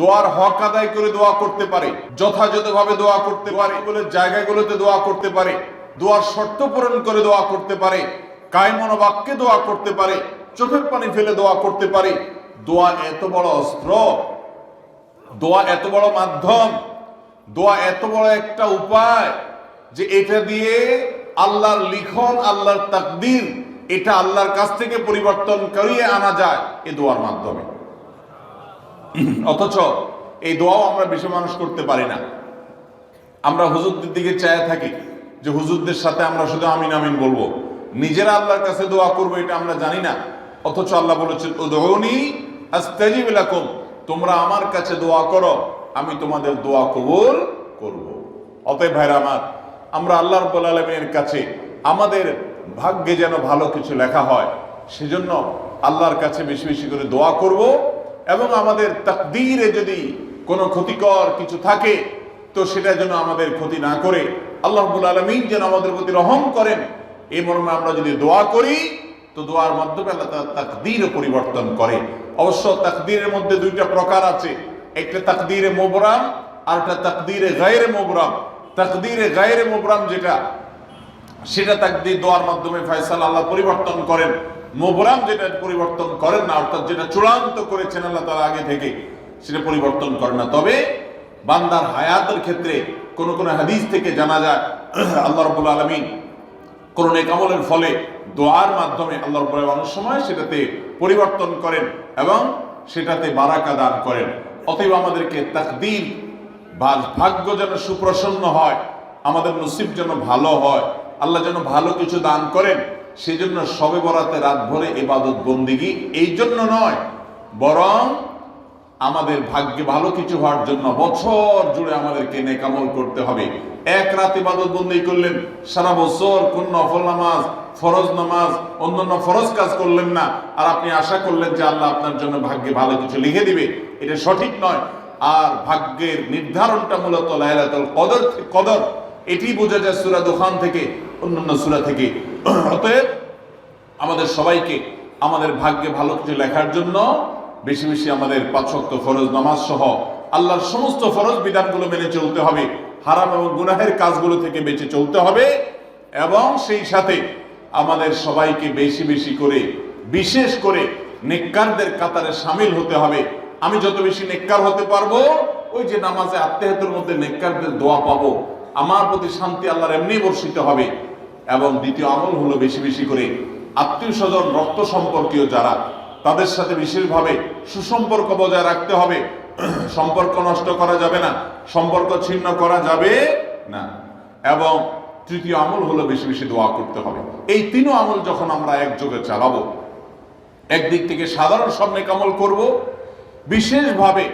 দোয়ার হক আদায় করে দোয়া করতে পারে, যথাযথভাবে দোয়া করতে পারে, বলে জায়গাগুলোতে দোয়া করতে পারে, দোয়ার শর্ত পূরণ করে দোয়া করতে পারে, কায়মন বাক্যে দোয়া করতে পারে, চোখের পানি ফেলে দোয়া করতে পারে। দোয়া এত বড় অস্ত্র, দোয়া এত বড় মাধ্যম, দোয়া এত বড় একটা উপায় যে এটা দিয়ে আল্লাহর লিখন, আল্লাহর তাকদীর, এটা আল্লাহর কাছ থেকে পরিবর্তন করিয়ে আনা যায় এই দোয়ার মাধ্যমে। অথচ এই দোয়াও আমরা বেশি মানুষ করতে পারি না। আমরা হুজুরদের দিকে চায় থাকি যে হুজুরদের সাথে আমরা শুধু আমিন আমিন বলবো, নিজেরা আল্লাহর কাছে দোয়া করবো এটা আমরা জানি না। অথচ আল্লাহ বলেছেন উদউনি আস্তাজিব লাকুম, তোমরা আমার কাছে দোয়া করো, আমি তোমাদের দোয়া কবুল করব। অতএব ভাইরা আমার, আমরা আল্লাহ রাব্বুল আলামিনের কাছে আমাদের ভাগ্যে যেন ভালো কিছু লেখা হয়, সেজন্য আল্লাহর কাছে বেশি বেশি করে দোয়া করব। এবং আমাদের তাকদীরে যদি কোনো ক্ষতিকর কিছু থাকে তো সেটা যেন আমাদের ক্ষতি না করে আল্লাহ রাব্বুল আলামিন যেন আমাদের প্রতি রহম করেন, এই মর্মে আমরা যদি দোয়া করি তো দোয়ার মাধ্যমে আল্লাহ তাআলা তাকদীর পরিবর্তন করে। অবশ্য তাকদীরের মধ্যে দুইটা প্রকার আছে, একটা তাকদীরে মুবরাম আর একটা তাকদীরে গায়রে মুবরাম। তাকদীরে গায়রে মুবরাম যেটা, সেটা তাকদীর দোয়ার মাধ্যমে ফয়সালা আল্লাহ পরিবর্তন করেন। মুবরাম যেটা পরিবর্তন করেন না, অর্থাৎ যেটা চূড়ান্ত করেছেন আল্লাহ তাআলা আগে থেকে, সেটা পরিবর্তন করেন না। তবে বান্দার হায়াতের ক্ষেত্রে কোন কোন হাদিস থেকে জানা যায় আল্লাহ রাব্বুল আলামিন কোন নেক আমলের ফলে দোয়ার মাধ্যমে আল্লাহ রাব্বুল আলামিন অনেক সময় সেটাতে পরিবর্তন করেন এবং সেটাতে বারাকা দান করেন। অতএব আমাদেরকে তাকদীর বা ভাগ্য যেন সুপ্রসন্ন হয়, আমাদের নসিব যেন ভালো হয়, আল্লাহ যেন ভালো কিছু দান করেন, সেজন্য শবে বরাতে রাত ভরে ইবাদত বন্দিগি এই জন্য নয়, বরং আমাদের ভাগ্যে ভালো কিছু হওয়ার জন্য বছর জুড়ে আমাদেরকে নেক আমল করতে হবে। এক রাত ইবাদত বন্দেগি করলেন, সারা বছর কোন নফল নামাজ, ফরজ নামাজ, অন্যান্য ফরজ কাজ করলেন না, আর আপনি আশা করলেন যে আল্লাহ আপনার জন্য ভাগ্যে ভালো কিছু লিখে দিবে, এটা সঠিক নয়। আর ভাগ্যের নির্ধারণটা মূলত লাইলাতুল কদর, এটি বোঝা যায় সূরা দুখান থেকে, অন্যান্য সূরা থেকে। অতএব আমাদের সবাইকে আমাদের ভাগ্যে ভালো কিছু লেখার জন্য বেশি বেশি আমাদের ৫ ওয়াক্ত ফরজ নামাজ সহ আল্লাহর সমস্ত ফরজ বিধানগুলো মেনে চলতে হবে, হারাম এবং গুনাহের কাজগুলো থেকে বেঁচে চলতে হবে, এবং সেই সাথে আমাদের সবাইকে বেশি বেশি করে বিশেষ করে নেককারদের কাতারে শামিল হতে হবে। আমি যত বেশি নেককার হতে পারবো, ওই যে নামাজে আত্মেহাতের মধ্যে নেককারদের দোয়া পাবো, আমার প্রতি শান্তি আল্লাহর এমনি বর্ষিত হবে। এবং দ্বিতীয় আমল হলো বেশি বেশি করে আত্মীয় স্বজন, রক্ত সম্পর্কীয় যারা, তাদের সাথে বিশেষভাবে সুসম্পর্ক বজায় রাখতে হবে। সম্পর্ক নষ্ট করা যাবে না, সম্পর্ক ছিন্ন করা যাবে না। এবং তৃতীয় আমল হলো বেশি বেশি দোয়া করতে হবে। এই তিনও আমল যখন আমরা একযোগে চালাবো, একদিক থেকে সাধারণ সব নেক আমল করব, বিশেষভাবে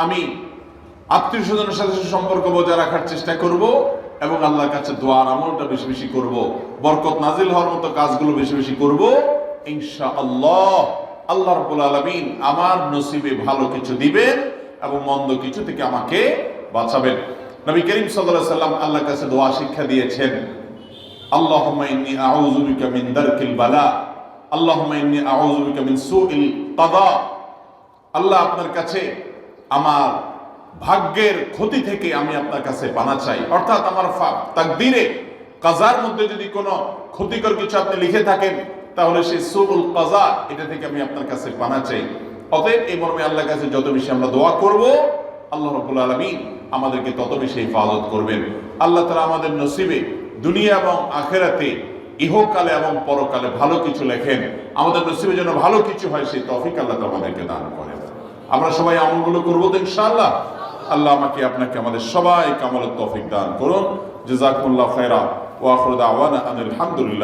আমি আত্মীয় স্বজনের সাথে সম্পর্ক বজায় রাখার চেষ্টা করব, এবং আল্লাহর কাছে দোয়ার আমলটা বেশি বেশি করব, বরকত নাজিল হওয়ার মতো কাজগুলো বেশি বেশি করব, ইনশাআল্লাহ আল্লাহ রাব্বুল আলামিন আমার নসিবে ভালো কিছু দিবেন এবং মন্দ কিছু থেকে আমাকে বাঁচাবেন। নবী করিম সাল্লাল্লাহু আলাইহি সাল্লাম আল্লাহর কাছে দোয়া শিক্ষা দিয়েছেন, আল্লাহুম্মা ইন্নী আউযু বিকা মিন দারকিল বালা, আল্লাহুম্মা ইন্নী আউযু বিকা মিন সুইল কাদা। আল্লাহ, আপনার কাছে আমার ভাগ্যের ক্ষতি থেকে আমি আপনার কাছে পানা চাই। অর্থাৎ আমার তাকদীরে কাজার মধ্যে যদি কোনো ক্ষতিকর কিছু আপনি লিখে থাকেন, তাহলে সেই সুউল কাজা, এটা থেকে আমি আপনার কাছে পানা চাই। অতএব এই মর্মে আল্লাহর কাছে যত বেশি আমরা দোয়া করব, আল্লাহ রাব্বুল আলামিন আমাদেরকে তত বেশি হিফাজত করবেন। আল্লাহ তাআলা আমাদের নসিবে দুনিয়া এবং আখিরাতে, ইহকালে এবং পরকালে ভালো কিছু লেখেন, আমাদের নসিবে যেন ভালো কিছু হয় সেই তৌফিক আল্লাহ তাআলা আমাদেরকে দান করেন। আমরা সবাই আমলগুলো করবো তো ইনশাআল্লাহ। আল্লাহ আমাকে আপনাকে আমাদের সবাইকে আমলের তৌফিক দান করুন। জাযাকুমুল্লাহু খায়রা ওয়া আখিরু দাওয়ানা আনিল হামদুলিল্লাহ।